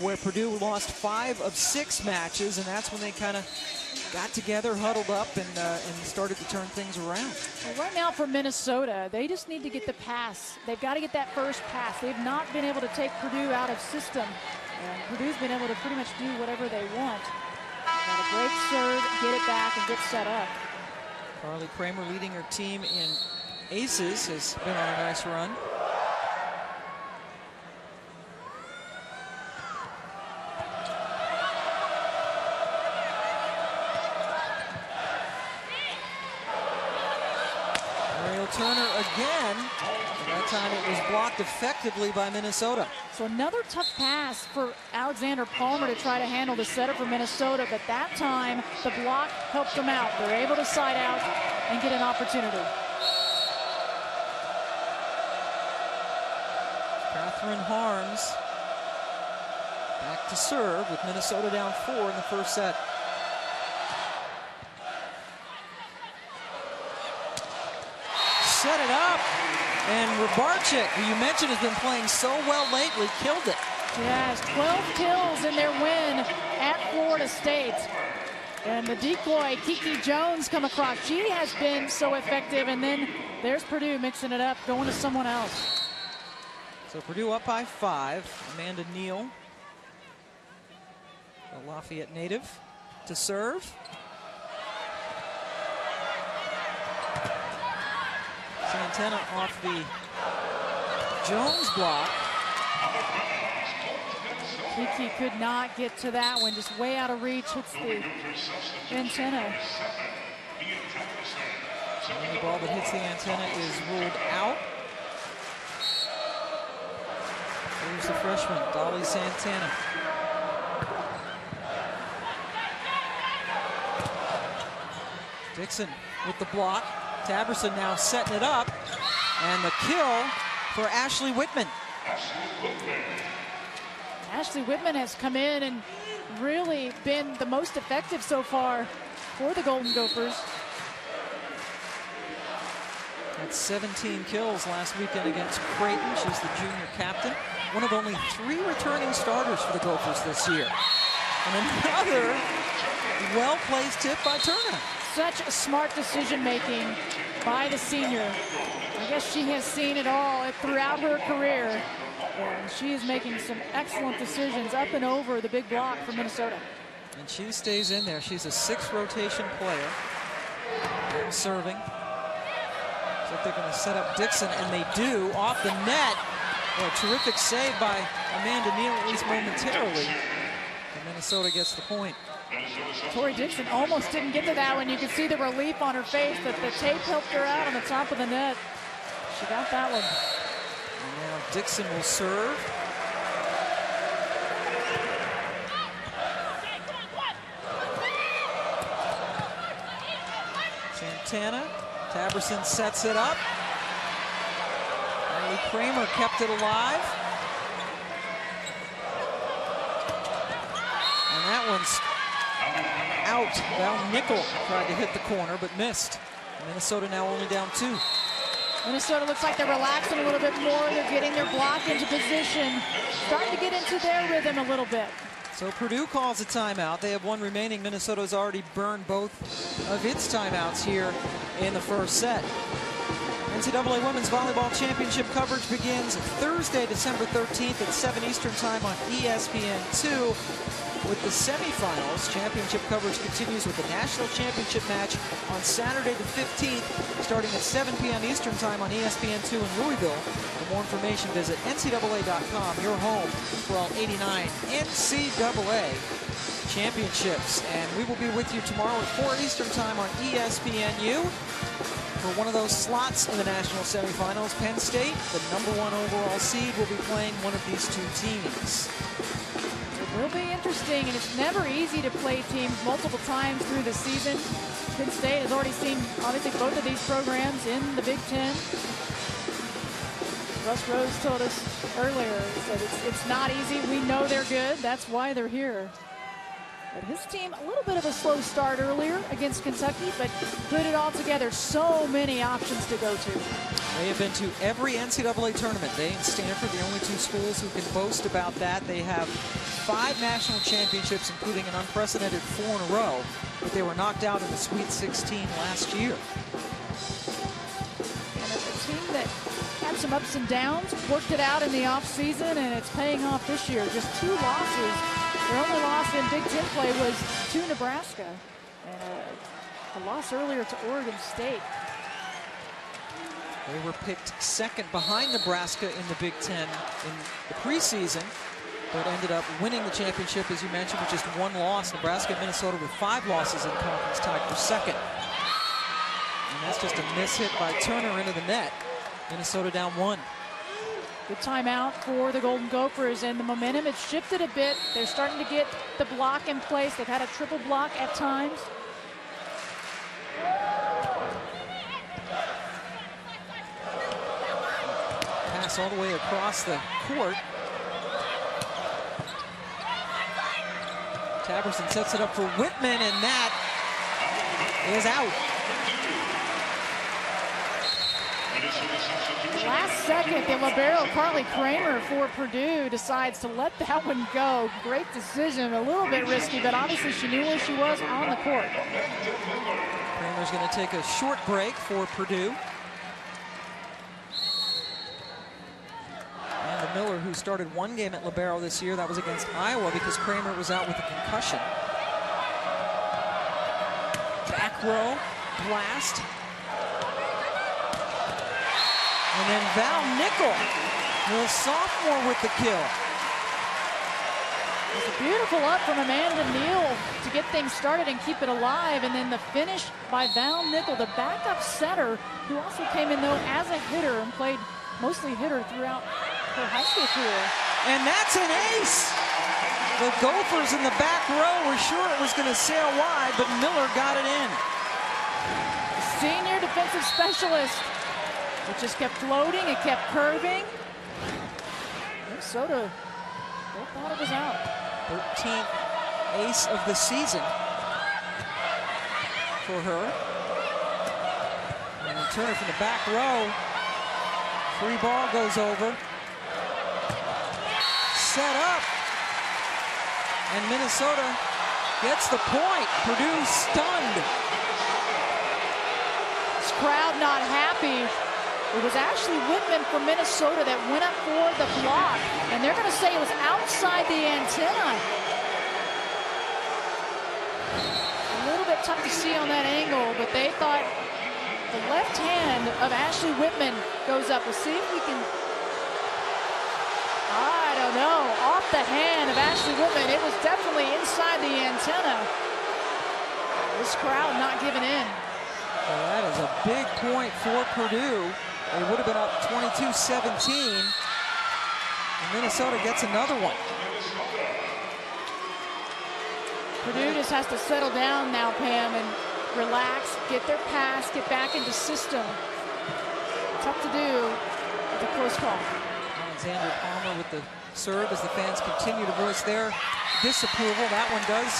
where Purdue lost 5 of 6 matches, and that's when they kind of got together, huddled up, and started to turn things around. Well, right now for Minnesota, they just need to get the pass. They've got to get that first pass. They've not been able to take Purdue out of system, and Purdue's been able to pretty much do whatever they want. Got to break serve, get it back, and get set up. Carly Kramer, leading her team in aces, has been on a nice run. Turner again. That time it was blocked effectively by Minnesota. So another tough pass for Alexander Palmer to try to handle the setter for Minnesota, but that time the block helped them out. They're able to side out and get an opportunity. Catherine Harms back to serve with Minnesota down 4 in the first set. Set it up, and Rybarczyk, who you mentioned has been playing so well lately, killed it. Yes, 12 kills in their win at Florida State. And the decoy, Kiki Jones, come across. She has been so effective, and then there's Purdue mixing it up, going to someone else. So Purdue up by 5. Amanda Neal, a Lafayette native, to serve. Santana off the Jones block. Kiki could not get to that one, just way out of reach. Hits the antenna. Any ball that hits the antenna is ruled out. Here's the freshman, Dolly Santana. Dixon with the block. Taberson now setting it up, and the kill for Ashley Whitman. Ashley Whitman has come in and really been the most effective so far for the Golden Gophers. Had 17 kills last weekend against Creighton. She's the junior captain. One of only 3 returning starters for the Gophers this year. And another well-placed tip by Turner. Such a smart decision-making by the senior. I guess she has seen it all throughout her career. And she is making some excellent decisions up and over the big block for Minnesota. And she stays in there. She's a 6th rotation player. Serving. Looks like they're going to set up Dixon, and they do. Off the net. Well, a terrific save by Amanda Neal, at least momentarily. And Minnesota gets the point. Tori Dixon almost didn't get to that one. You can see the relief on her face that the tape helped her out on the top of the net. She got that one. And now Dixon will serve. Santana. Taberson sets it up. Carly Kramer kept it alive. And that one's out. Val Nickel tried to hit the corner, but missed. Minnesota now only down 2. Minnesota looks like they're relaxing a little bit more. They're getting their block into position, starting to get into their rhythm a little bit. So Purdue calls a timeout. They have 1 remaining. Minnesota's already burned both of its timeouts here in the first set. NCAA Women's Volleyball Championship coverage begins Thursday, December 13th at 7 Eastern Time on ESPN2. With the semifinals, championship coverage continues with the national championship match on Saturday the 15th, starting at 7 p.m. Eastern Time on ESPN2 in Louisville. For more information, visit NCAA.com, your home for all 89 NCAA championships. And we will be with you tomorrow at 4 Eastern Time on ESPNU for one of those slots in the national semifinals. Penn State, the #1 overall seed, will be playing one of these 2 teams. It will be interesting, and it's never easy to play teams multiple times through the season. Penn State has already seen, obviously, both of these programs in the Big Ten. Russ Rose told us earlier, he said it's not easy. We know they're good. That's why they're here. But his team, a little bit of a slow start earlier against Kentucky, but put it all together. So many options to go to. They have been to every NCAA tournament. They and Stanford, the only two schools who can boast about that. They have 5 national championships, including an unprecedented 4 in a row, but they were knocked out in the Sweet 16 last year. And it's a team that had some ups and downs, worked it out in the offseason, and it's paying off this year. Just 2 losses. Their only loss in Big Ten play was to Nebraska, and a loss earlier to Oregon State. They were picked second behind Nebraska in the Big Ten in the preseason, but ended up winning the championship, as you mentioned, with just 1 loss. Nebraska and Minnesota with 5 losses in conference, tied for second. And that's just a miss hit by Turner into the net. Minnesota down 1. Good timeout for the Golden Gophers, and the momentum has shifted a bit. They're starting to get the block in place. They've had a triple block at times. Pass all the way across the court. Taberson sets it up for Whitman, and that is out. Last second, the libero Carly Kramer for Purdue decides to let that one go. Great decision, a little bit risky, but obviously she knew where she was on the court. Kramer's going to take a short break for Purdue. And the Miller, who started 1 game at libero this year, that was against Iowa because Kramer was out with a concussion. Back row, blast. And then Val Nickel, the sophomore, with the kill. It's a beautiful up from Amanda Neal to get things started and keep it alive. And then the finish by Val Nickel, the backup setter, who also came in, though, as a hitter and played mostly hitter throughout her high school career. And that's an ace. The Gophers in the back row were sure it was going to sail wide, but Miller got it in. Senior defensive specialist. It just kept floating, it kept curving. Minnesota, they thought it was out. 13th ace of the season for her. And Turner from the back row. Free ball goes over. Set up. And Minnesota gets the point. Purdue stunned. This crowd not happy. It was Ashley Whitman from Minnesota that went up for the block, and they're going to say it was outside the antenna. A little bit tough to see on that angle, but they thought the left hand of Ashley Whitman goes up. We'll see if we can, I don't know, off the hand of Ashley Whitman. It was definitely inside the antenna. This crowd not giving in. Well, that is a big point for Purdue. They would have been up 22-17. And Minnesota gets another one. Purdue just has to settle down now, Pam, and relax, get their pass, get back into system. Tough to do with a close call. Alexander Palmer with the serve as the fans continue to voice their disapproval. That one does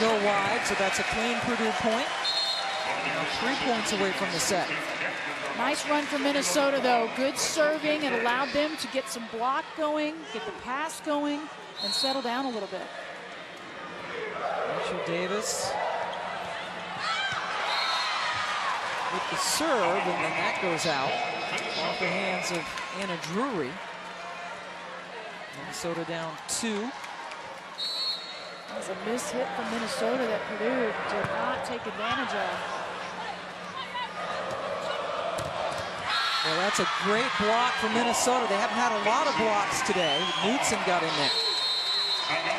go wide, so that's a clean Purdue point. Now 3 points away from the set. Nice run from Minnesota, though. Good serving. It allowed them to get some block going, get the pass going, and settle down a little bit. Rachel Davis with the serve, and then that goes out off the hands of Anna Drury. Minnesota down 2. That's a miss hit from Minnesota that Purdue did not take advantage of. Well, that's a great block from Minnesota. They haven't had a lot of blocks today. Knudsen got in there.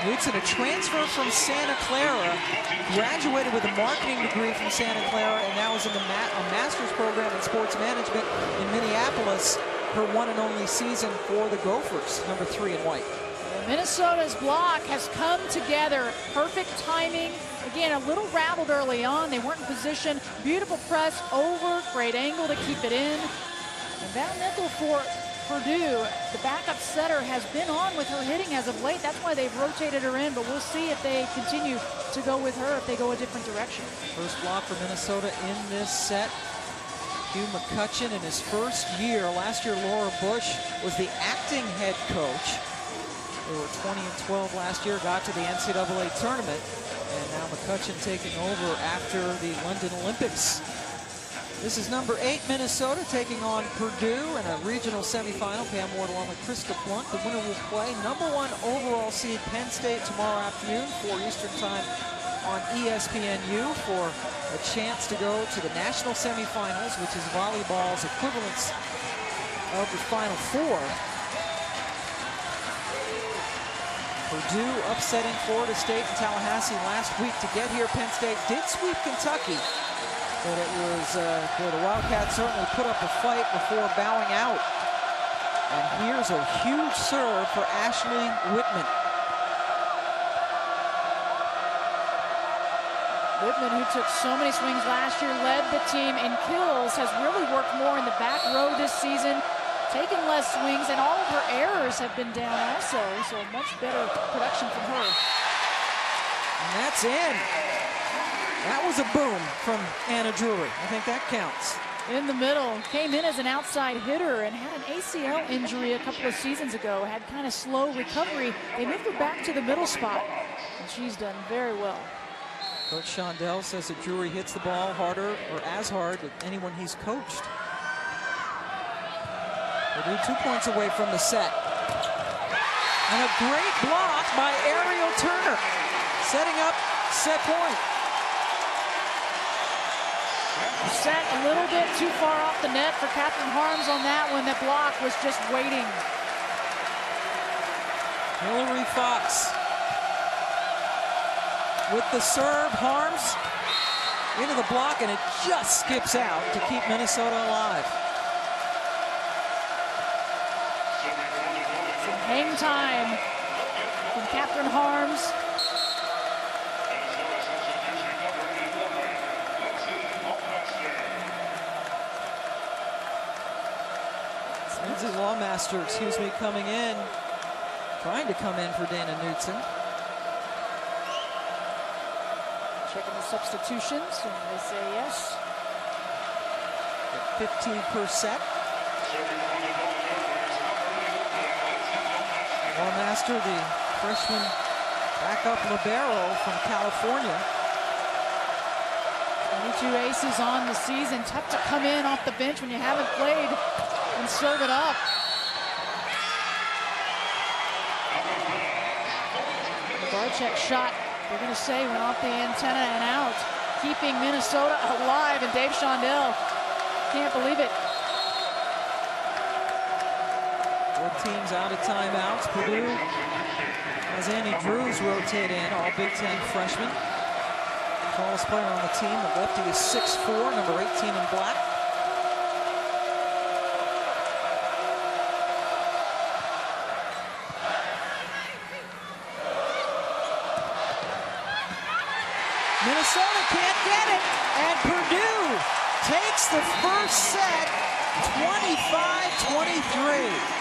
Knudsen, a transfer from Santa Clara, graduated with a marketing degree from Santa Clara, and now is in a master's program in sports management in Minneapolis. Her one and only season for the Gophers, number 3 in white. Minnesota's block has come together. Perfect timing. Again, a little rattled early on. They weren't in position. Beautiful press over. Great angle to keep it in. And Val Nickel for Purdue, the backup setter has been on with her hitting as of late. That's why they've rotated her in, but we'll see if they continue to go with her, if they go a different direction. First block for Minnesota in this set. Hugh McCutcheon in his first year. Last year, Laura Bush was the acting head coach. They were 20-12 last year, got to the NCAA tournament, and now McCutcheon taking over after the London Olympics. This is number 8, Minnesota, taking on Purdue in a regional semifinal. Pam Ward along with Krista Blunt. The winner will play number 1 overall seed Penn State tomorrow afternoon, 4 Eastern time on ESPNU, for a chance to go to the national semifinals, which is volleyball's equivalence of the Final Four. Purdue upsetting Florida State and Tallahassee last week to get here. Penn State did sweep Kentucky, but it was the Wildcats certainly put up a fight before bowing out. And here's a huge serve for Ashley Whitman. Whitman, who took so many swings last year, led the team in kills, has really worked more in the back row this season, taken less swings, and all of her errors have been down also, so much better production from her. And that's in. That was a boom from Anna Drury. I think that counts. In the middle, came in as an outside hitter and had an ACL injury a couple of seasons ago, had kind of slow recovery. They moved her back to the middle spot, and she's done very well. Coach Shondell says that Drury hits the ball harder, or as hard, than anyone he's coached. Purdue 2 points away from the set. And a great block by Ariel Turner, setting up set point. Set a little bit too far off the net for Catherine Harms on that one. That block was just waiting. Hillary Fox with the serve. Harms into the block, and it just skips out to keep Minnesota alive. Some hang time from Catherine Harms. Lindsay Lawmaster, coming in, trying to come in for Dana Knutson. Checking the substitutions, and they say yes. At 15 per set. Lawmaster, the freshman backup libero from California. 22 aces on the season. Tough to come in off the bench when you haven't played and serve it up. The Barczyk shot, they're going to say, went off the antenna and out, keeping Minnesota alive, and Dave Shondell can't believe it. Both teams out of timeouts. Purdue has Annie Drews rotate in, all Big Ten freshmen. Tallest player on the team, the lefty is 6'4", number 18 in black. Minnesota can't get it, and Purdue takes the first set 25-23.